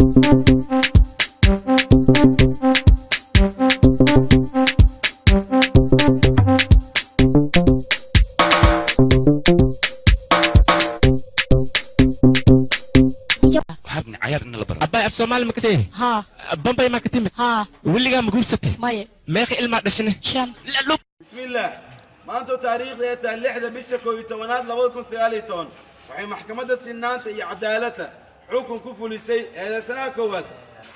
أبا الصومال مكسيه ها بمبي ما كتمت ها واللي قام قصته ماي ماخي إلما دشنه شام لا لو بسم الله ما أنتو تاريخ ذي اللحدة بيشكو يتونات لودكم سياليتون وحي محكمة السنان تي عدالته حكم كفو لسي هذا سنة كوات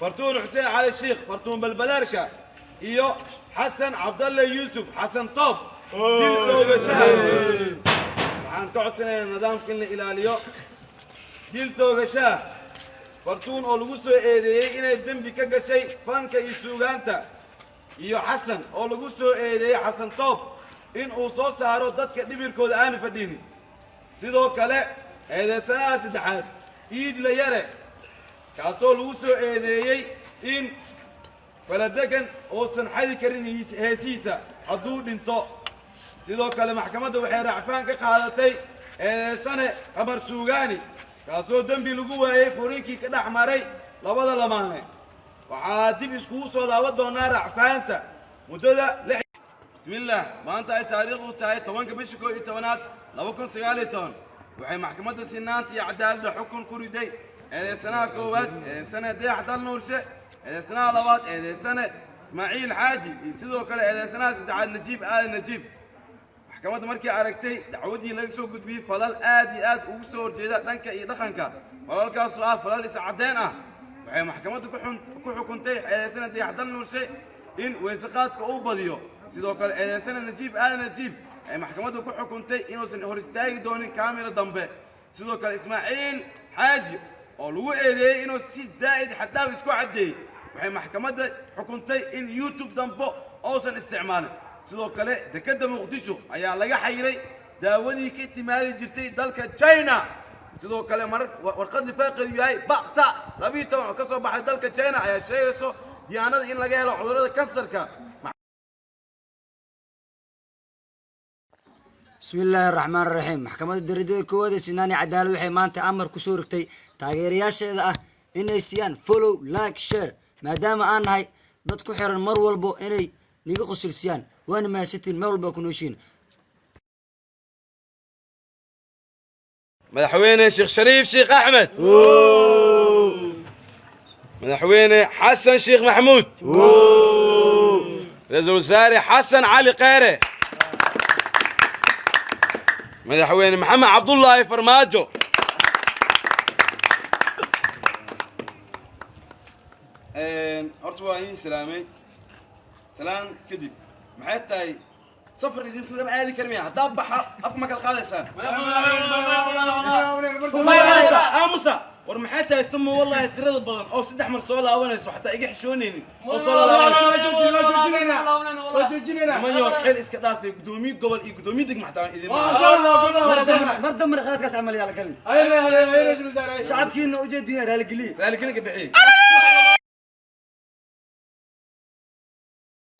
فرتون حسين علي الشيخ فرتون بالبلاركة إيو حسن عبد الله يوسف حسن طب دل توغشاه عن كعسنا النظام كلنا إلى اليوم دل توغشاه فرتون oo lagu soo eedeeyay inay dambi ka gashay fanka iyo suugaanta iyo xasan oo lagu soo eedeeyay xasan toob in uu soo saaro dadka dhibirkooda aan fadhin sidoo kale eedeysanaha saddexaad iid la yare kaasoo lagu soo eedeeyay in faladegan oosan xadi karin heesiisa hadduu dhinto sidoo kale maxkamadda waxay racfaan ka qaadatay eedeysane qamar suugaani kaasoo dambi lagu waayay furiinkii ka dhex maray labada lamaane waxaa dib iskugu soo laaban doonaa racfaanta muddada bismillaah maanta ay taariikhdu tahay 10 bishii 11aad 2019 waxay maxkamadda sinaanta iyo cadaaladda xukun ku riday eedeysanaha koowaad eedeysane dayax dal nuurshe eedeysanaha labaad eedeysane ismaaciil xaaji iyo sidoo kale eedeysanaha saddexaad najiib aadan najiib maxkamadda markii aragtay dacwadii laga soo gudbiyay falal aad iyo aad ugu soo horjeeda dhanka iyo dhaqanka falalkaas oo ah falal is cadeen ah waxay maxkamaddu ku xukuntay eedeysane dayax dal nuurshe in weysaqaadka uu badiyo sidoo kale eedeysane najiib aadan najiib ay maxkamaddu ku xukuntay inuusan hor istaagi doonin kaamira dambe sidoo kale ismaaciil xaaji oo lagu eedeeyay inuu si zaa'id xadaab isku cadeeyay waxay maxkamadda xukuntay in YouTube dambe uusan isticmaalin sidoo kale dekedda muqdisho ayaa laga xayiray daawadii ka timaadi jirtay dalka China sidoo kale warqad lifaaqeedu yahay baqta 12 oo ka soo baxay dalka China ayaa sheegayso diyaanada in laga helo cudurrada kansarka بسم الله الرحمن الرحيم محكمة الدردة كواد سناني عدالة وحي مانتا أمر كسوركتي تاغيرياشا إني سيان فولو لايك شير ما دام أنا هاي dadku xiran mar walbo inay niga qosilsiyaan waana ma sitin meel walba ku nooshiin madaxweyne sheekh shariif sheekh axmed madaxweyne xasan sheekh maxamuud ra'iisul wasaare xasan cali khayre madaxweyne maxamed cabdullaahi farmaajo horta waa idin salaamay salaan kadib maxay tahay safar idinku gaba aadi karmiya haddaa baxa afka ma kala qaadaysaan aamusa war maxay tahay tuma wallahi tirada badan oo 3 mar soo laabanayso xataa iga xishoonaynin oo soo laabanayso ma yor xil iska dhaafay gudoomiye gobol iyo gudoomiye degmo xataa idin mar dambe khaladkaas amal yaala kalin shacabkiina u jeediyay raali geliye ka bixiyay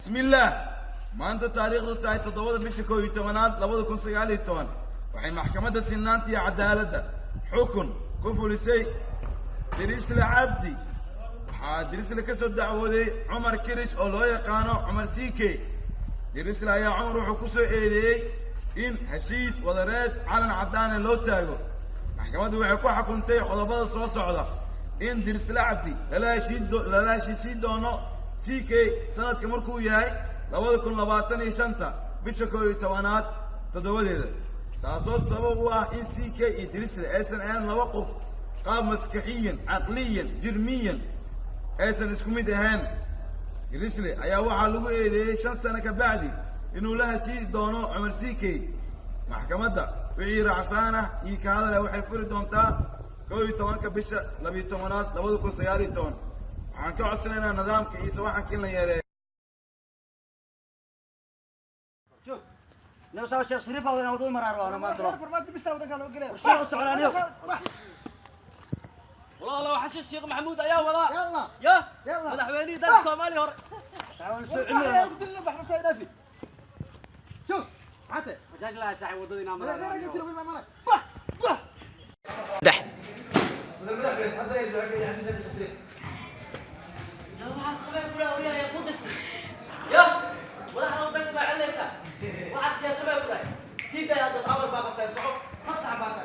بسم الله ما أنت تاريخ تاعي تضوّد بيشكو يتمنات لابد كون سجالي توان وحي محكمة السنانتي عدالة حكم كفو لسي دريس العبدي دريس لكسر دعوة عمر كريش أو لويا قانو عمر سيكي دريس لا يا عمر وحكوسو إلي إن هشيش وضرات على عدانة لو تاجو محكمة وحكو حكمتي خضبات الصوص عدا إن دريس العبدي لا شيء دونو سيكي سنة كمركو ياي لابد كون لباتني شنطة بشكو يتوانات تدوديدا تاسوس سبب واه إن سيكي يدرس الأسن أيان لوقف قام مسكحيا عقليا جرميا أسن اسكمي دهان يدرس لي أيا وحا لغو إيدي 5 سنة كبعدي إنو لها شيء دونو عمر سيكي محكمة دا وحي رعفانة إيكا هذا لو حي فرد دونتا كو يتوانك بشا لبي توانات لابد كون سياري تون waxaan ka codsanaynaa nidaamka iyo sawaxanka in la yeereeyo لو سوى الشيخ شريف هذا موضوع مرار وانا ما ادري فرمات بس هذا قالوا قليل وشو سعراني والله لو حش الشيخ محمود يا والله يلا يا مدحويني دك صومالي هور تعاون سعودي بدل بحر تاي دافي شوف عسى وجاج لا ساعي ودينا ما قلت له ما مالك دح هذا يرجع يحسس waxaa sabay kula wariyaa ya qudus ya walaha waddanka baa celaysa waxaa siyaasabay kula sida hadda awal baa qabtay socod fasax baa ka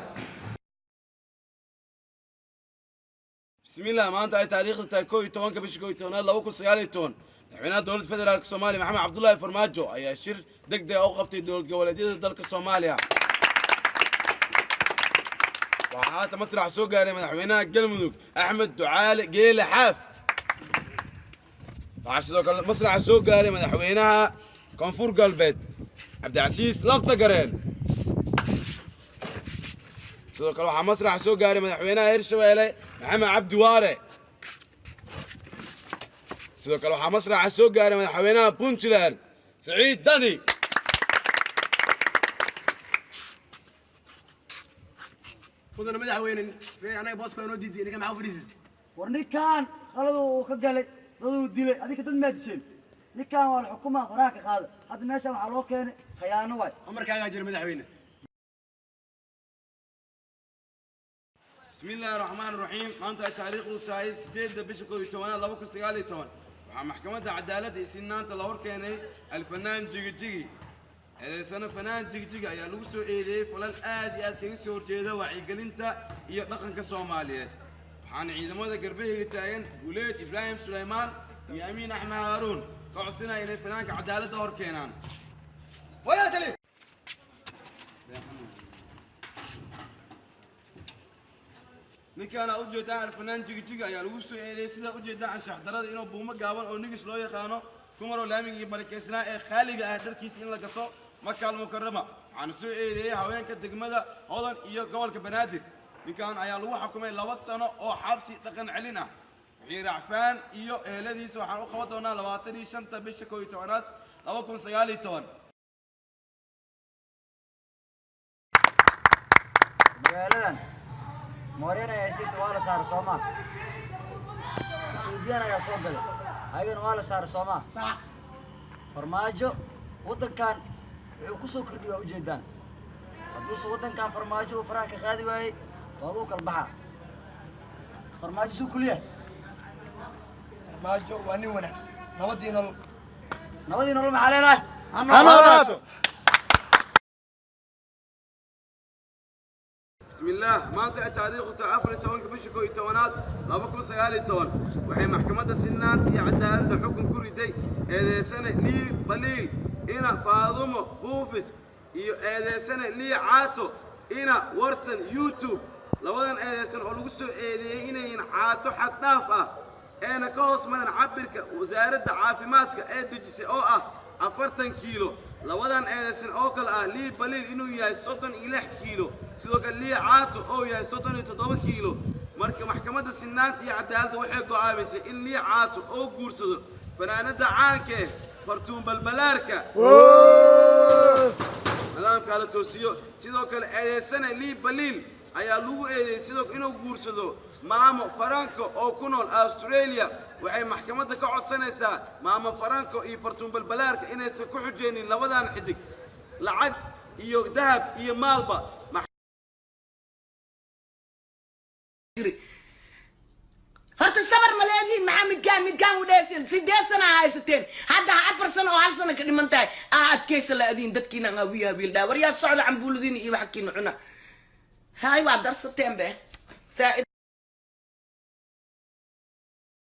bismillaah maanta ay taariikhda tahay 11 bisha 11 2019 madaxweynaha dowladda federaalka Soomaaliya Maxamed Cabdullaahi Farmaajo ayaa shir degdeg ah u qabtay dowlad goboleedyada dalka Soomaaliya waxaa masrax soo gaaray madaxweynaha Galmudug Axmed Ducaale Geele Xaaf waxaa sidoo kale masrax soo gaaray madaxweynaha Koonfur Galbeed Cabdicasiis Laftagareen sidoo kale waxaa masrax soo gaaray madaxweynaha Hirshabeelle Maxamed Cabdi Waare sidoo kale waxaa masraxa soo gaaray madaxweynaha Puntland Siciid Dani ودنا مدحوين في أنا باسكو أنا ديدي أنا كم حافظ ورنيكان خلوا كجلي ردوا ديلي هذيك تد ما تشين نيكان والحكومة وراك خالد هذا ماشي مع لو كان خيانة واي عمر كان أجر مدحوين بسم الله الرحمن الرحيم maanta taariikhdu tahay 8 bisha 12 2019 waxaa maxkamadda cadaaladda isniinta la horkeenay alfanaan jigijigi eedeysana fanaan jigijigi ayaa lagu soo eedeeyay falal aad iyo aad kaga soo horjeeda wacyigelinta iyo dhaqanka Soomaaliyeed waxaana ciidamada garbahiga taagan Guleed Ibraahim Suleymaan iyo Amiin Axmed Haruun ka codsanaya inay fanaanka cadaaladda horkeenaan ويا تلي ninkaan u jeedaa alfanaan jigijigi ayaa lagu soo eedeeyay sida u jeedaa anshax darada inuu buumo gaaban oo nigis loo yaqaano kumaro laamiga iyo barakeysnaa ee khaaliga ah dharkiisa in la gato Makal Mukarrama waxaana soo eedeeyay haweenka degmada Hodan iyo gobolka Banaadir ninkaan ayaa lagu xukumay 2 sano oo xabsi dhaqan celin ah wixii racfaan iyo eheladiisa waxaan u qaban doonaa 25 bisha 11 2019 magaaladan moorena ay si wala saar Soomaa Suudiyan ayaa soo galay ayagana wala saar Soomaa صح Farmaajo wadankan wuxuu ku soo kordhiyay ujeedaan hadduu soo wadankan Farmaajo uu faraha ka qaadi waayay waa loo kala baxaa Farmaajo soo kuliya ماجو واني ونحس نودينا nabadii nolol maxaa leenahay أنا بسم الله maanta taariikhdu tahay 14 bisha 11 2019 waxay maxkamadda sinnaanta iyo cadaaladda xukun ku riday eedeysane Lii Baliil ina Faadumo Buufis iyo eedeysane Lii Caato ina Warsan YouTube labadan eedeysan oo lagu soo eedeeyay inay caato xad dhaaf ah eena ka hoos maran cabirka wasaaradda caafimaadka ee dejisay oo ah 40 kiilo labadan eedeysan oo kale ah Lii Baliil inuu yahay 36 kiilo sidoo kale Lii Caato oo yahay 37 kiilo marka maxkamadda sinnaanta iyo cadaaladda waxay go'aamisay in Lii Caato oo guursado fanaanada caanka ah Fartuun Balbalaarka nidaamka la toosiyo sidoo kale eedeysana Lii Baliil ayaa lagu eedeeyay sidoo inuu guursado maamo Faranko oo ku nool Australia waxay maxkamadda ka codsanaysaa maamo Faranko iyo Fartuun Balbalaarka inaysan ku xujeenin labadan xidig lacag iyo dahab iyo maalba horta sabar ma leediin maxaa midkaan u dheesin 8 sano haysateen hadda 4 sano oo hal sano ka dhiman tahay adkaysa laadiin dadkiina hawiya wiil daa war yaa socda cambuuladiin iyo wax kiina cuna hay waa darsateen be